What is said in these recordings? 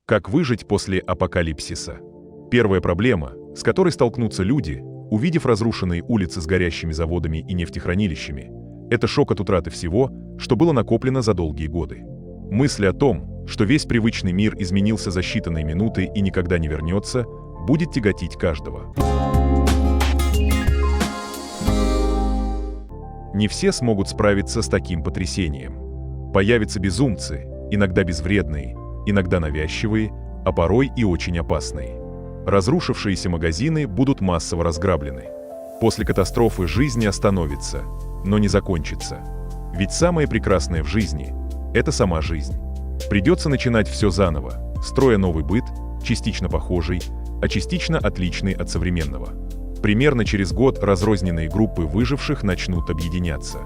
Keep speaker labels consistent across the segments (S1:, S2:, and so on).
S1: Как выжить после апокалипсиса? Первая проблема, с которой столкнутся люди, увидев разрушенные улицы с горящими заводами и нефтехранилищами, это шок от утраты всего, что было накоплено за долгие годы. Мысль о том, что весь привычный мир изменился за считанные минуты и никогда не вернется, будет тяготить каждого. Не все смогут справиться с таким потрясением. Появятся безумцы, иногда безвредные, иногда навязчивые, а порой и очень опасные. Разрушившиеся магазины будут массово разграблены. После катастрофы жизнь не остановится, но не закончится. Ведь самое прекрасное в жизни – это сама жизнь. Придется начинать все заново, строя новый быт, частично похожий, а частично отличный от современного. Примерно через год разрозненные группы выживших начнут объединяться.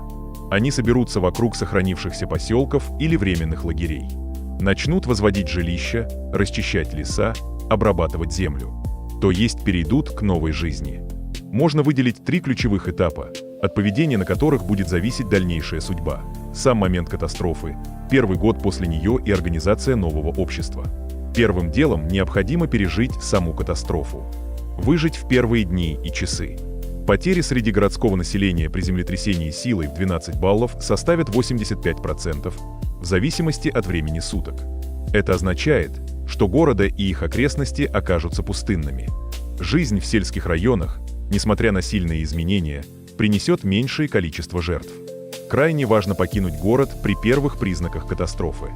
S1: Они соберутся вокруг сохранившихся поселков или временных лагерей. Начнут возводить жилища, расчищать леса, обрабатывать землю. То есть перейдут к новой жизни. Можно выделить 3 ключевых этапа, от поведения на которых будет зависеть дальнейшая судьба. Сам момент катастрофы, первый год после нее и организация нового общества. Первым делом необходимо пережить саму катастрофу. Выжить в первые дни и часы. Потери среди городского населения при землетрясении силой в 12 баллов составят 85%, в зависимости от времени суток. Это означает, что города и их окрестности окажутся пустынными. Жизнь в сельских районах, несмотря на сильные изменения, принесет меньшее количество жертв. Крайне важно покинуть город при первых признаках катастрофы.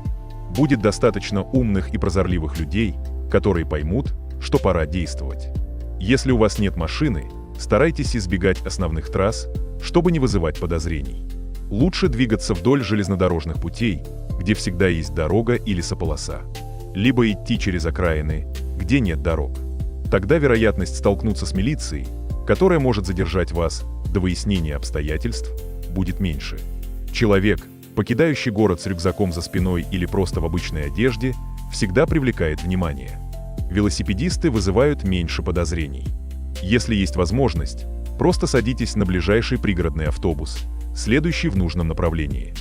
S1: Будет достаточно умных и прозорливых людей, которые поймут, что пора действовать. Если у вас нет машины, старайтесь избегать основных трасс, чтобы не вызывать подозрений. Лучше двигаться вдоль железнодорожных путей, где всегда есть дорога и лесополоса. Либо идти через окраины, где нет дорог. Тогда вероятность столкнуться с милицией, которая может задержать вас до выяснения обстоятельств, будет меньше. Человек, покидающий город с рюкзаком за спиной или просто в обычной одежде, всегда привлекает внимание. Велосипедисты вызывают меньше подозрений. Если есть возможность, просто садитесь на ближайший пригородный автобус, следующий в нужном направлении.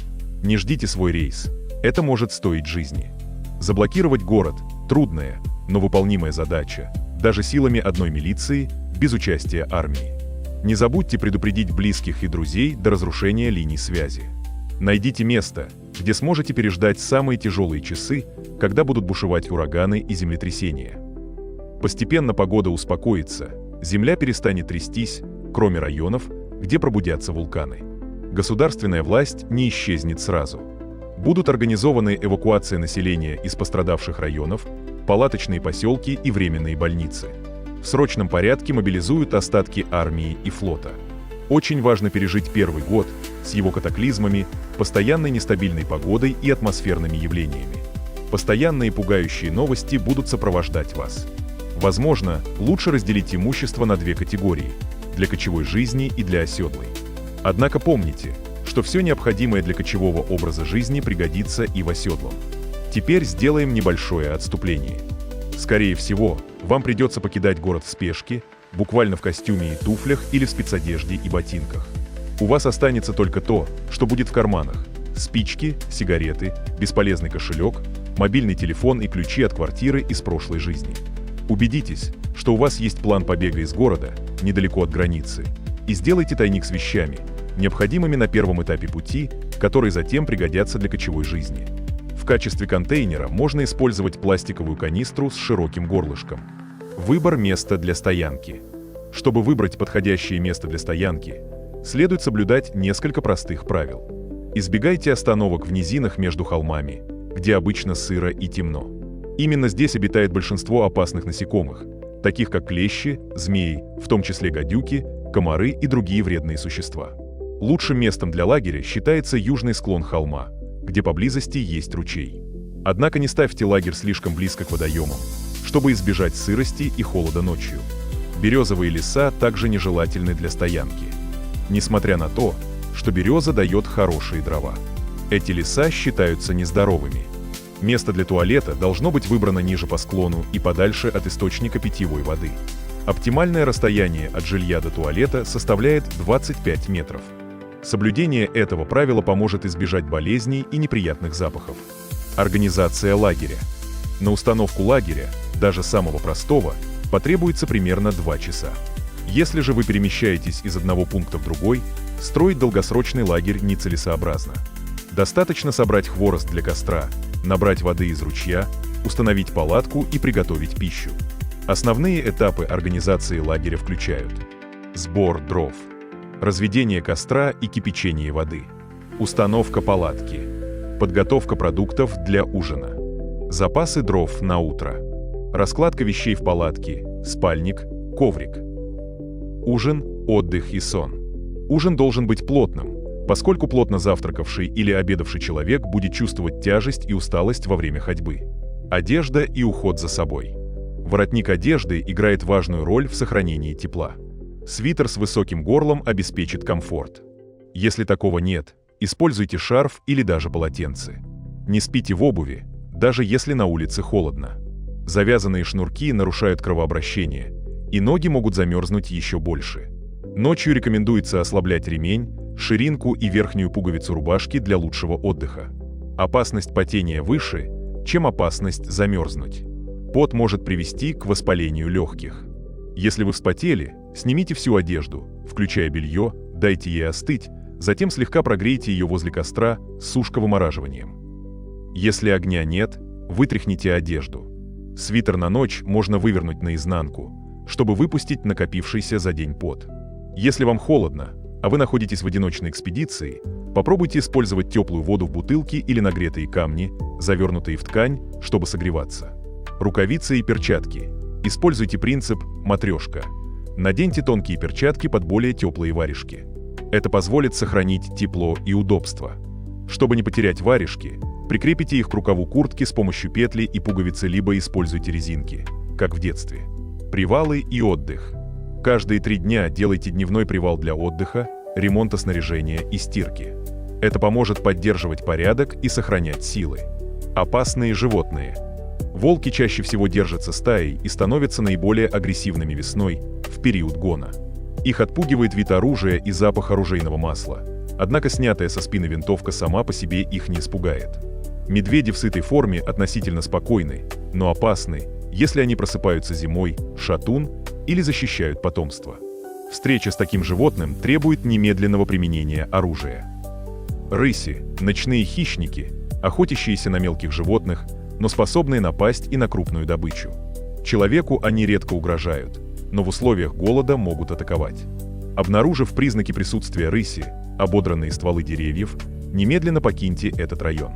S1: Не ждите свой рейс, это может стоить жизни. Заблокировать город – трудная, но выполнимая задача, даже силами одной милиции, без участия армии. Не забудьте предупредить близких и друзей до разрушения линий связи. Найдите место, где сможете переждать самые тяжелые часы, когда будут бушевать ураганы и землетрясения. Постепенно погода успокоится, земля перестанет трястись, кроме районов, где пробудятся вулканы. Государственная власть не исчезнет сразу. Будут организованы эвакуация населения из пострадавших районов, палаточные поселки и временные больницы. В срочном порядке мобилизуют остатки армии и флота. Очень важно пережить первый год с его катаклизмами, постоянной нестабильной погодой и атмосферными явлениями. Постоянные пугающие новости будут сопровождать вас. Возможно, лучше разделить имущество на 2 категории – для кочевой жизни и для оседлой. Однако помните, что все необходимое для кочевого образа жизни пригодится и в оседлом. Теперь сделаем небольшое отступление. Скорее всего, вам придется покидать город в спешке, буквально в костюме и туфлях или в спецодежде и ботинках. У вас останется только то, что будет в карманах – спички, сигареты, бесполезный кошелек, мобильный телефон и ключи от квартиры из прошлой жизни. Убедитесь, что у вас есть план побега из города, недалеко от границы, и сделайте тайник с вещами, необходимыми на первом этапе пути, которые затем пригодятся для кочевой жизни. В качестве контейнера можно использовать пластиковую канистру с широким горлышком. Выбор места для стоянки. Чтобы выбрать подходящее место для стоянки, следует соблюдать несколько простых правил. Избегайте остановок в низинах между холмами, где обычно сыро и темно. Именно здесь обитает большинство опасных насекомых, таких как клещи, змеи, в том числе гадюки, комары и другие вредные существа. Лучшим местом для лагеря считается южный склон холма, где поблизости есть ручей. Однако не ставьте лагерь слишком близко к водоемам, чтобы избежать сырости и холода ночью. Березовые леса также нежелательны для стоянки. Несмотря на то, что береза дает хорошие дрова. Эти леса считаются нездоровыми. Место для туалета должно быть выбрано ниже по склону и подальше от источника питьевой воды. Оптимальное расстояние от жилья до туалета составляет 25 метров. Соблюдение этого правила поможет избежать болезней и неприятных запахов. Организация лагеря. На установку лагеря, даже самого простого, потребуется примерно 2 часа. Если же вы перемещаетесь из одного пункта в другой, строить долгосрочный лагерь нецелесообразно. Достаточно собрать хворост для костра, набрать воды из ручья, установить палатку и приготовить пищу. Основные этапы организации лагеря включают: сбор дров, разведение костра и кипячение воды, установка палатки, подготовка продуктов для ужина, запасы дров на утро, раскладка вещей в палатке, спальник, коврик. Ужин, отдых и сон. Ужин должен быть плотным, поскольку плотно завтракавший или обедавший человек будет чувствовать тяжесть и усталость во время ходьбы. Одежда и уход за собой. Воротник одежды играет важную роль в сохранении тепла. Свитер с высоким горлом обеспечит комфорт. Если такого нет, используйте шарф или даже полотенце. Не спите в обуви, даже если на улице холодно. Завязанные шнурки нарушают кровообращение, и ноги могут замерзнуть еще больше. Ночью рекомендуется ослаблять ремень, ширинку и верхнюю пуговицу рубашки для лучшего отдыха. Опасность потения выше, чем опасность замерзнуть. Пот может привести к воспалению легких. Если вы вспотели, снимите всю одежду, включая белье, дайте ей остыть, затем слегка прогрейте ее возле костра с сушковымораживанием. Если огня нет, вытряхните одежду. Свитер на ночь можно вывернуть наизнанку, чтобы выпустить накопившийся за день пот. Если вам холодно, а вы находитесь в одиночной экспедиции, попробуйте использовать теплую воду в бутылке или нагретые камни, завернутые в ткань, чтобы согреваться. Рукавицы и перчатки. Используйте принцип «матрешка». Наденьте тонкие перчатки под более теплые варежки. Это позволит сохранить тепло и удобство. Чтобы не потерять варежки, прикрепите их к рукаву куртки с помощью петли и пуговицы, либо используйте резинки, как в детстве. Привалы и отдых. Каждые 3 дня делайте дневной привал для отдыха, ремонта снаряжения и стирки. Это поможет поддерживать порядок и сохранять силы. Опасные животные. Волки чаще всего держатся стаей и становятся наиболее агрессивными весной, в период гона. Их отпугивает вид оружия и запах оружейного масла, однако снятая со спины винтовка сама по себе их не испугает. Медведи в сытой форме относительно спокойны, но опасны, если они просыпаются зимой, шатун или защищают потомство. Встреча с таким животным требует немедленного применения оружия. Рыси – ночные хищники, охотящиеся на мелких животных, но способные напасть и на крупную добычу. Человеку они редко угрожают, но в условиях голода могут атаковать. Обнаружив признаки присутствия рыси, ободранные стволы деревьев, немедленно покиньте этот район.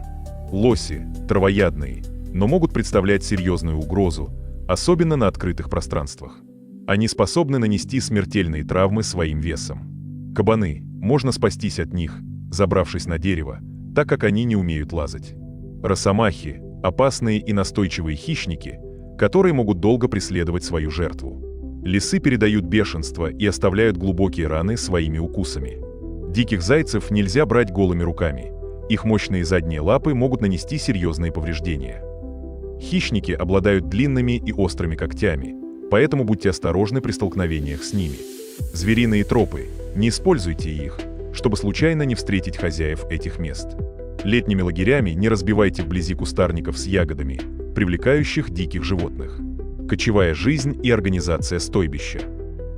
S1: Лоси – травоядные, но могут представлять серьезную угрозу, особенно на открытых пространствах. Они способны нанести смертельные травмы своим весом. Кабаны – можно спастись от них, забравшись на дерево, так как они не умеют лазать. Росомахи – опасные и настойчивые хищники, которые могут долго преследовать свою жертву. Лисы передают бешенство и оставляют глубокие раны своими укусами. Диких зайцев нельзя брать голыми руками. Их мощные задние лапы могут нанести серьезные повреждения. Хищники обладают длинными и острыми когтями, поэтому будьте осторожны при столкновениях с ними. Звериные тропы. Не используйте их, чтобы случайно не встретить хозяев этих мест. Летними лагерями не разбивайте вблизи кустарников с ягодами, привлекающих диких животных. Кочевая жизнь и организация стойбища.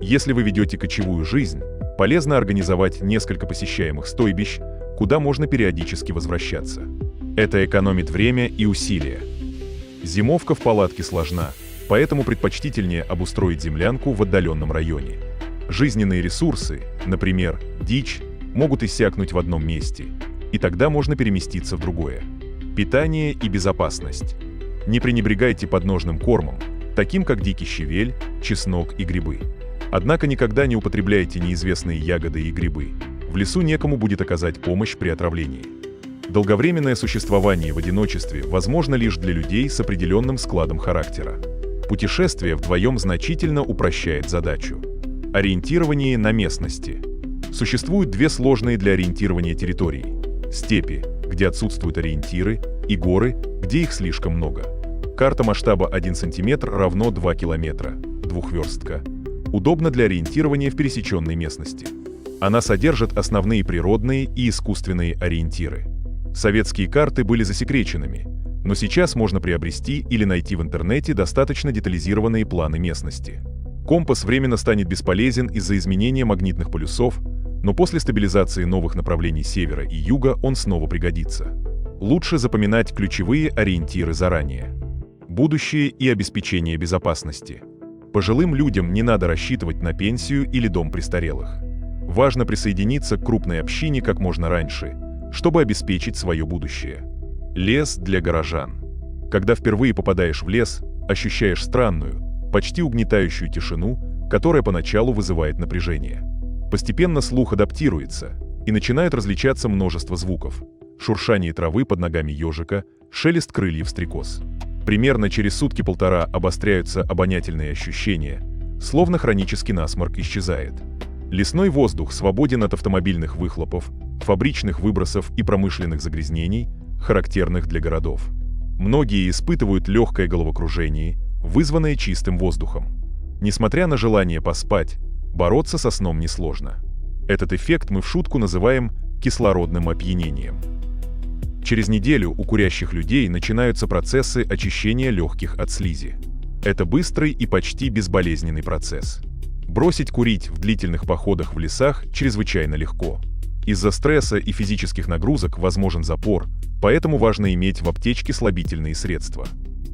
S1: Если вы ведете кочевую жизнь, полезно организовать несколько посещаемых стойбищ, куда можно периодически возвращаться. Это экономит время и усилия. Зимовка в палатке сложна, поэтому предпочтительнее обустроить землянку в отдаленном районе. Жизненные ресурсы, например, дичь, могут иссякнуть в одном месте, и тогда можно переместиться в другое. Питание и безопасность. Не пренебрегайте подножным кормом, таким как дикий щавель, чеснок и грибы. Однако никогда не употребляйте неизвестные ягоды и грибы. В лесу некому будет оказать помощь при отравлении. Долговременное существование в одиночестве возможно лишь для людей с определенным складом характера. Путешествие вдвоем значительно упрощает задачу. Ориентирование на местности. Существуют 2 сложные для ориентирования территории: степи, где отсутствуют ориентиры, и горы, где их слишком много. Карта масштаба 1 см равно 2 км, двухверстка. Удобна для ориентирования в пересеченной местности. Она содержит основные природные и искусственные ориентиры. Советские карты были засекреченными, Но сейчас можно приобрести или найти в интернете достаточно детализированные планы местности. Компас временно станет бесполезен из-за изменения магнитных полюсов, но после стабилизации новых направлений севера и юга он снова пригодится. Лучше запоминать ключевые ориентиры заранее. Будущее и обеспечение безопасности. Пожилым людям не надо рассчитывать на пенсию или дом престарелых. Важно присоединиться к крупной общине как можно раньше, чтобы обеспечить свое будущее. Лес для горожан. Когда впервые попадаешь в лес, ощущаешь странную, почти угнетающую тишину, которая поначалу вызывает напряжение. Постепенно слух адаптируется, и начинают различаться множество звуков: шуршание травы под ногами ежика, шелест крыльев стрекоз. Примерно через сутки-полтора обостряются обонятельные ощущения, словно хронический насморк исчезает. Лесной воздух свободен от автомобильных выхлопов, фабричных выбросов и промышленных загрязнений, характерных для городов. Многие испытывают легкое головокружение, вызванное чистым воздухом. Несмотря на желание поспать, бороться со сном несложно. Этот эффект мы в шутку называем кислородным опьянением. Через неделю у курящих людей начинаются процессы очищения легких от слизи. Это быстрый и почти безболезненный процесс. Бросить курить в длительных походах в лесах чрезвычайно легко. Из-за стресса и физических нагрузок возможен запор, поэтому важно иметь в аптечке слабительные средства.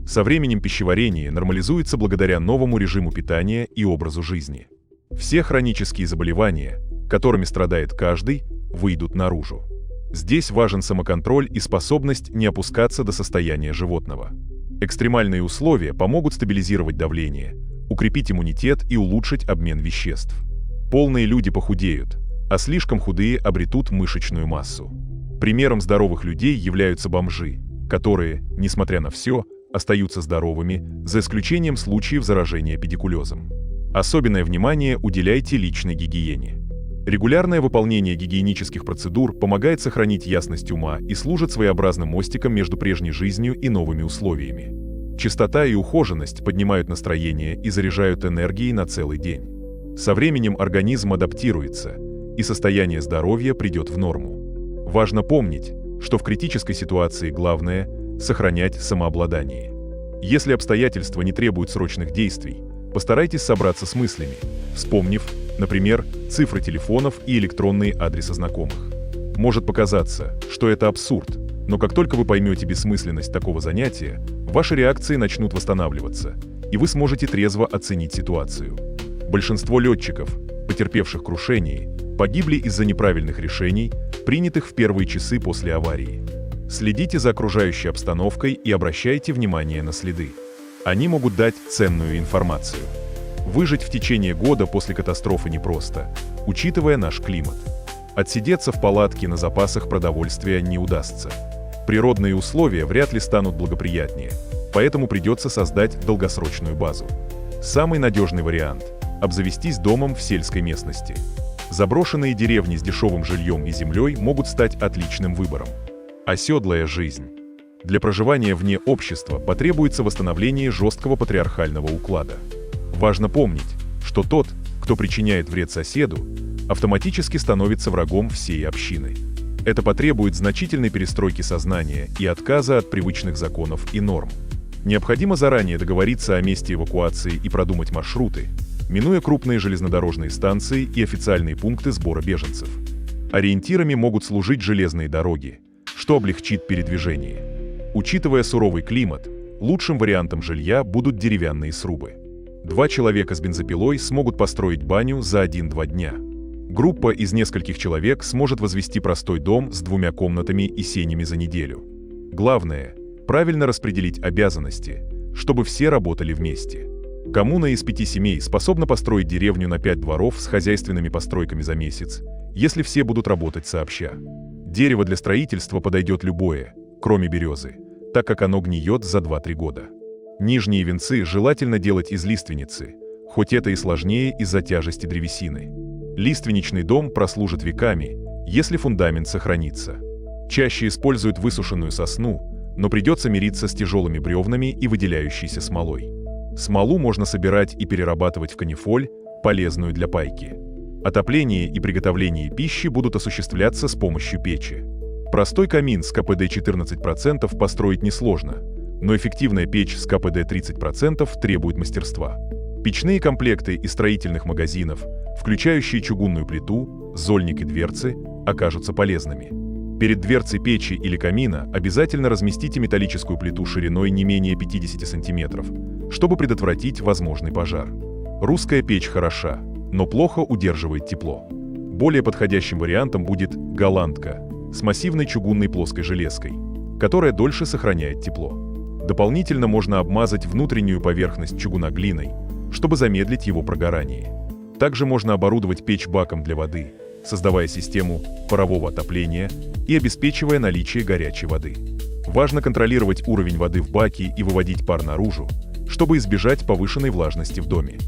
S1: Со временем пищеварение нормализуется благодаря новому режиму питания и образу жизни. Все хронические заболевания, которыми страдает каждый, выйдут наружу. Здесь важен самоконтроль и способность не опускаться до состояния животного. Экстремальные условия помогут стабилизировать давление, укрепить иммунитет и улучшить обмен веществ. Полные люди похудеют, а слишком худые обретут мышечную массу. Примером здоровых людей являются бомжи, которые, несмотря на все, остаются здоровыми, за исключением случаев заражения педикулезом. Особенное внимание уделяйте личной гигиене. Регулярное выполнение гигиенических процедур помогает сохранить ясность ума и служит своеобразным мостиком между прежней жизнью и новыми условиями. Чистота и ухоженность поднимают настроение и заряжают энергией на целый день. Со временем организм адаптируется, и состояние здоровья придет в норму. Важно помнить, что в критической ситуации главное – сохранять самообладание. Если обстоятельства не требуют срочных действий, постарайтесь собраться с мыслями, вспомнив, например, цифры телефонов и электронные адреса знакомых. Может показаться, что это абсурд, но как только вы поймете бессмысленность такого занятия, ваши реакции начнут восстанавливаться, и вы сможете трезво оценить ситуацию. Большинство летчиков, потерпевших крушение, погибли из-за неправильных решений, принятых в первые часы после аварии. Следите за окружающей обстановкой и обращайте внимание на следы. Они могут дать ценную информацию. Выжить в течение года после катастрофы непросто, учитывая наш климат. Отсидеться в палатке на запасах продовольствия не удастся. Природные условия вряд ли станут благоприятнее, поэтому придется создать долгосрочную базу. Самый надежный вариант – обзавестись домом в сельской местности. Заброшенные деревни с дешевым жильем и землей могут стать отличным выбором. Оседлая жизнь. Для проживания вне общества потребуется восстановление жесткого патриархального уклада. Важно помнить, что тот, кто причиняет вред соседу, автоматически становится врагом всей общины. Это потребует значительной перестройки сознания и отказа от привычных законов и норм. Необходимо заранее договориться о месте эвакуации и продумать маршруты, минуя крупные железнодорожные станции и официальные пункты сбора беженцев. Ориентирами могут служить железные дороги, что облегчит передвижение. Учитывая суровый климат, лучшим вариантом жилья будут деревянные срубы. 2 человека с бензопилой смогут построить баню за 1-2 дня. Группа из нескольких человек сможет возвести простой дом с 2 комнатами и сенями за неделю. Главное – правильно распределить обязанности, чтобы все работали вместе. Коммуна из 5 семей способна построить деревню на 5 дворов с хозяйственными постройками за месяц, если все будут работать сообща. Дерево для строительства подойдет любое, кроме березы, так как оно гниет за 2-3 года. Нижние венцы желательно делать из лиственницы, хоть это и сложнее из-за тяжести древесины. Лиственничный дом прослужит веками, если фундамент сохранится. Чаще используют высушенную сосну, но придется мириться с тяжелыми бревнами и выделяющейся смолой. Смолу можно собирать и перерабатывать в канифоль, полезную для пайки. Отопление и приготовление пищи будут осуществляться с помощью печи. Простой камин с КПД 14% построить несложно, но эффективная печь с КПД 30% требует мастерства. Печные комплекты из строительных магазинов, включающие чугунную плиту, зольник и дверцы, окажутся полезными. Перед дверцей печи или камина обязательно разместите металлическую плиту шириной не менее 50 см, чтобы предотвратить возможный пожар. Русская печь хороша, но плохо удерживает тепло. Более подходящим вариантом будет голландка с массивной чугунной плоской железкой, которая дольше сохраняет тепло. Дополнительно можно обмазать внутреннюю поверхность чугуна глиной, чтобы замедлить его прогорание. Также можно оборудовать печь баком для воды, создавая систему парового отопления и обеспечивая наличие горячей воды. Важно контролировать уровень воды в баке и выводить пар наружу, чтобы избежать повышенной влажности в доме.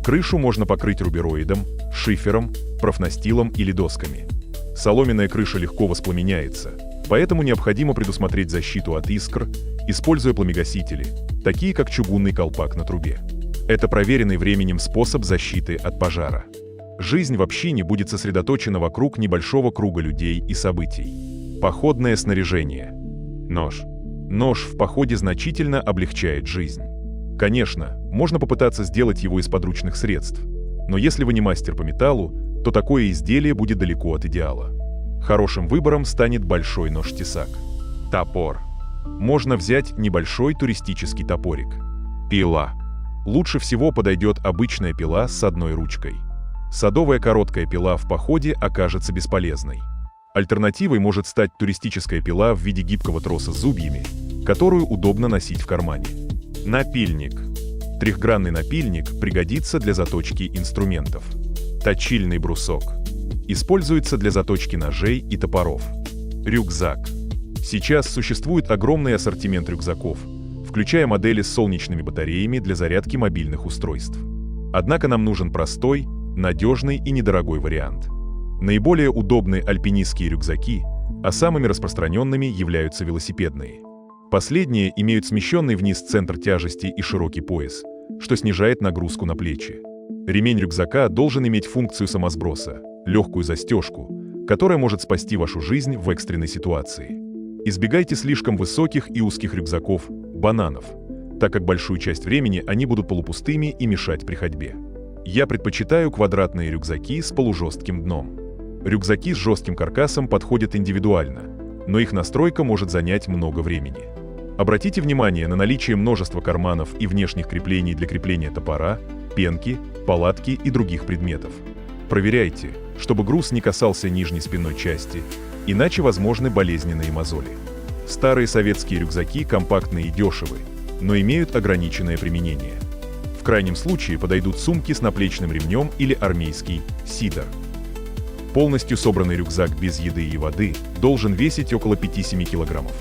S1: Крышу можно покрыть рубероидом, шифером, профнастилом или досками. Соломенная крыша легко воспламеняется, поэтому необходимо предусмотреть защиту от искр, используя пламегасители, такие как чугунный колпак на трубе. Это проверенный временем способ защиты от пожара. Жизнь в общине будет сосредоточена вокруг небольшого круга людей и событий. Походное снаряжение. Нож. Нож в походе значительно облегчает жизнь. Конечно, можно попытаться сделать его из подручных средств, но если вы не мастер по металлу, то такое изделие будет далеко от идеала. Хорошим выбором станет большой нож-тесак. Топор. Можно взять небольшой туристический топорик. Пила. Лучше всего подойдет обычная пила с одной ручкой. Садовая короткая пила в походе окажется бесполезной. Альтернативой может стать туристическая пила в виде гибкого троса с зубьями, которую удобно носить в кармане. Напильник. Трехгранный напильник пригодится для заточки инструментов. Точильный брусок. Используется для заточки ножей и топоров. Рюкзак. Сейчас существует огромный ассортимент рюкзаков, включая модели с солнечными батареями для зарядки мобильных устройств. Однако нам нужен простой, надежный и недорогой вариант. Наиболее удобные альпинистские рюкзаки, а самыми распространенными являются велосипедные. Последние имеют смещенный вниз центр тяжести и широкий пояс, что снижает нагрузку на плечи. Ремень рюкзака должен иметь функцию самосброса, легкую застежку, которая может спасти вашу жизнь в экстренной ситуации. Избегайте слишком высоких и узких рюкзаков, бананов, так как большую часть времени они будут полупустыми и мешать при ходьбе. Я предпочитаю квадратные рюкзаки с полужестким дном. Рюкзаки с жестким каркасом подходят индивидуально, но их настройка может занять много времени. Обратите внимание на наличие множества карманов и внешних креплений для крепления топора, пенки, палатки и других предметов. Проверяйте, чтобы груз не касался нижней спинной части, иначе возможны болезненные мозоли. Старые советские рюкзаки компактные и дешевы, но имеют ограниченное применение. В крайнем случае подойдут сумки с наплечным ремнем или армейский сидор. Полностью собранный рюкзак без еды и воды должен весить около 5-7 килограммов.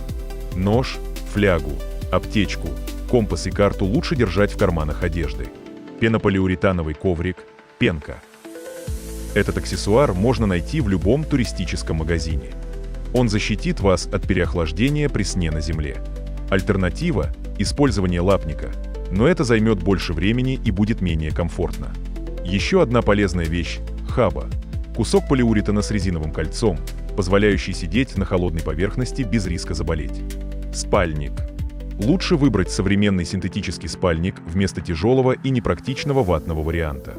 S1: Нож, флягу, аптечку, компас и карту лучше держать в карманах одежды. Пенополиуретановый коврик, пенка. Этот аксессуар можно найти в любом туристическом магазине. Он защитит вас от переохлаждения при сне на земле. Альтернатива – использование лапника, но это займет больше времени и будет менее комфортно. Еще одна полезная вещь – хаба. Кусок полиуретана с резиновым кольцом, позволяющий сидеть на холодной поверхности без риска заболеть. Спальник. Лучше выбрать современный синтетический спальник вместо тяжелого и непрактичного ватного варианта.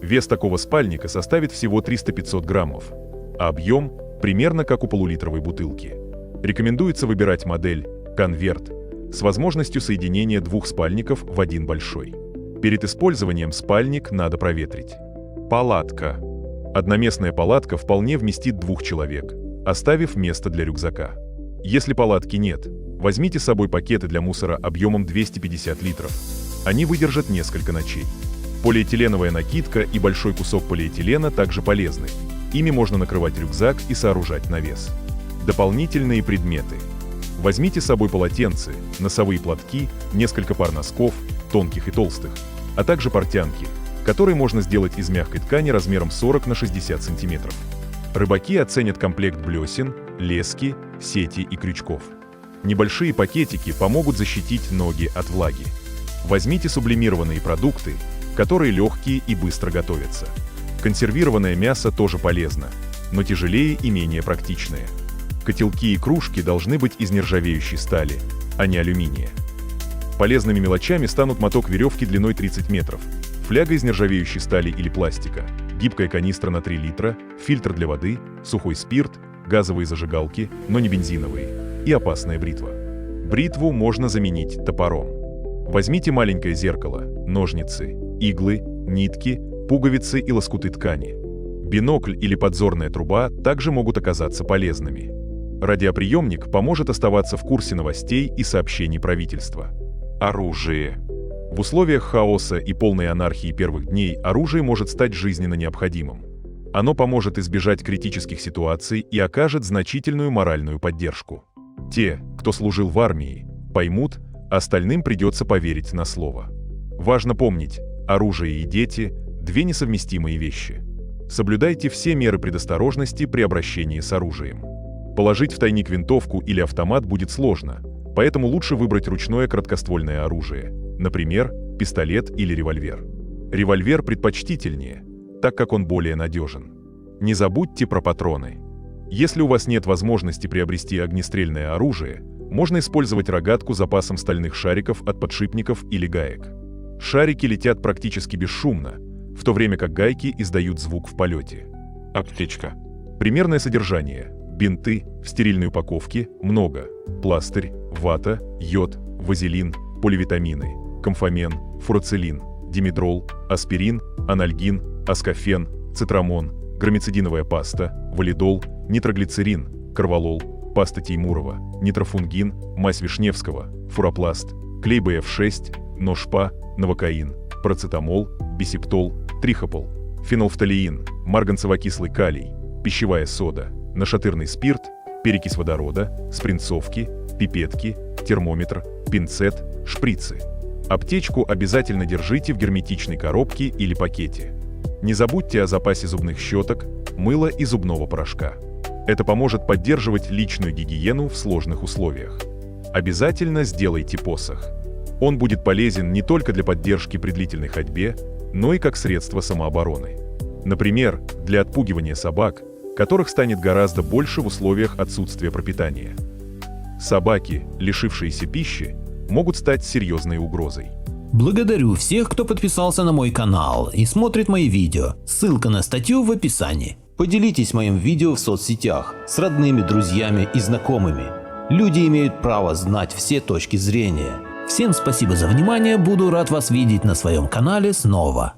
S1: Вес такого спальника составит всего 300-500 граммов, а объем примерно как у полулитровой бутылки. Рекомендуется выбирать модель «Конверт» с возможностью соединения двух спальников в один большой. Перед использованием спальник надо проветрить. Палатка. Одноместная палатка вполне вместит 2 человек, оставив место для рюкзака. Если палатки нет, возьмите с собой пакеты для мусора объемом 250 литров. Они выдержат несколько ночей. Полиэтиленовая накидка и большой кусок полиэтилена также полезны. Ими можно накрывать рюкзак и сооружать навес. Дополнительные предметы. Возьмите с собой полотенце, носовые платки, несколько пар носков, тонких и толстых, а также портянки, которые можно сделать из мягкой ткани размером 40 на 60 см. Рыбаки оценят комплект блесен, лески, сети и крючков. Небольшие пакетики помогут защитить ноги от влаги. Возьмите сублимированные продукты, которые легкие и быстро готовятся. Консервированное мясо тоже полезно, но тяжелее и менее практичное. Котелки и кружки должны быть из нержавеющей стали, а не алюминия. Полезными мелочами станут моток веревки длиной 30 метров, фляга из нержавеющей стали или пластика, гибкая канистра на 3 литра, фильтр для воды, сухой спирт, газовые зажигалки, но не бензиновые, и опасная бритва. Бритву можно заменить топором. Возьмите маленькое зеркало, ножницы, иглы, нитки, пуговицы и лоскуты ткани. Бинокль или подзорная труба также могут оказаться полезными. Радиоприемник поможет оставаться в курсе новостей и сообщений правительства. Оружие. В условиях хаоса и полной анархии первых дней оружие может стать жизненно необходимым. Оно поможет избежать критических ситуаций и окажет значительную моральную поддержку. Те, кто служил в армии, поймут, остальным придется поверить на слово. Важно помнить, оружие и дети – две несовместимые вещи. Соблюдайте все меры предосторожности при обращении с оружием. Положить в тайник винтовку или автомат будет сложно, поэтому лучше выбрать ручное короткоствольное оружие, например, пистолет или револьвер. Револьвер предпочтительнее, так как он более надежен. Не забудьте про патроны. Если у вас нет возможности приобрести огнестрельное оружие, можно использовать рогатку с запасом стальных шариков от подшипников или гаек. Шарики летят практически бесшумно, в то время как гайки издают звук в полете. Аптечка. Примерное содержание. Бинты в стерильной упаковке много. Пластырь, вата, йод, вазелин, поливитамины, комфамен, фурацилин, димедрол, аспирин, анальгин, аскофен, цитрамон, громицидиновая паста, валидол, нитроглицерин, корвалол, паста Теймурова, нитрофунгин, мазь Вишневского, фуропласт, клей БФ6, ношпа, новокаин, процетамол, бисептол, трихопол, фенолфталеин, марганцево-кислый калий, пищевая сода, нашатырный спирт, перекись водорода, спринцовки, пипетки, термометр, пинцет, шприцы. Аптечку обязательно держите в герметичной коробке или пакете. Не забудьте о запасе зубных щеток, мыла и зубного порошка. Это поможет поддерживать личную гигиену в сложных условиях. Обязательно сделайте посох. Он будет полезен не только для поддержки при длительной ходьбе, но и как средство самообороны. Например, для отпугивания собак, которых станет гораздо больше в условиях отсутствия пропитания. Собаки, лишившиеся пищи, могут стать серьезной угрозой.
S2: Благодарю всех, кто подписался на мой канал и смотрит мои видео. Ссылка на статью в описании. Поделитесь моим видео в соцсетях с родными, друзьями и знакомыми. Люди имеют право знать все точки зрения. Всем спасибо за внимание, буду рад вас видеть на своем канале снова.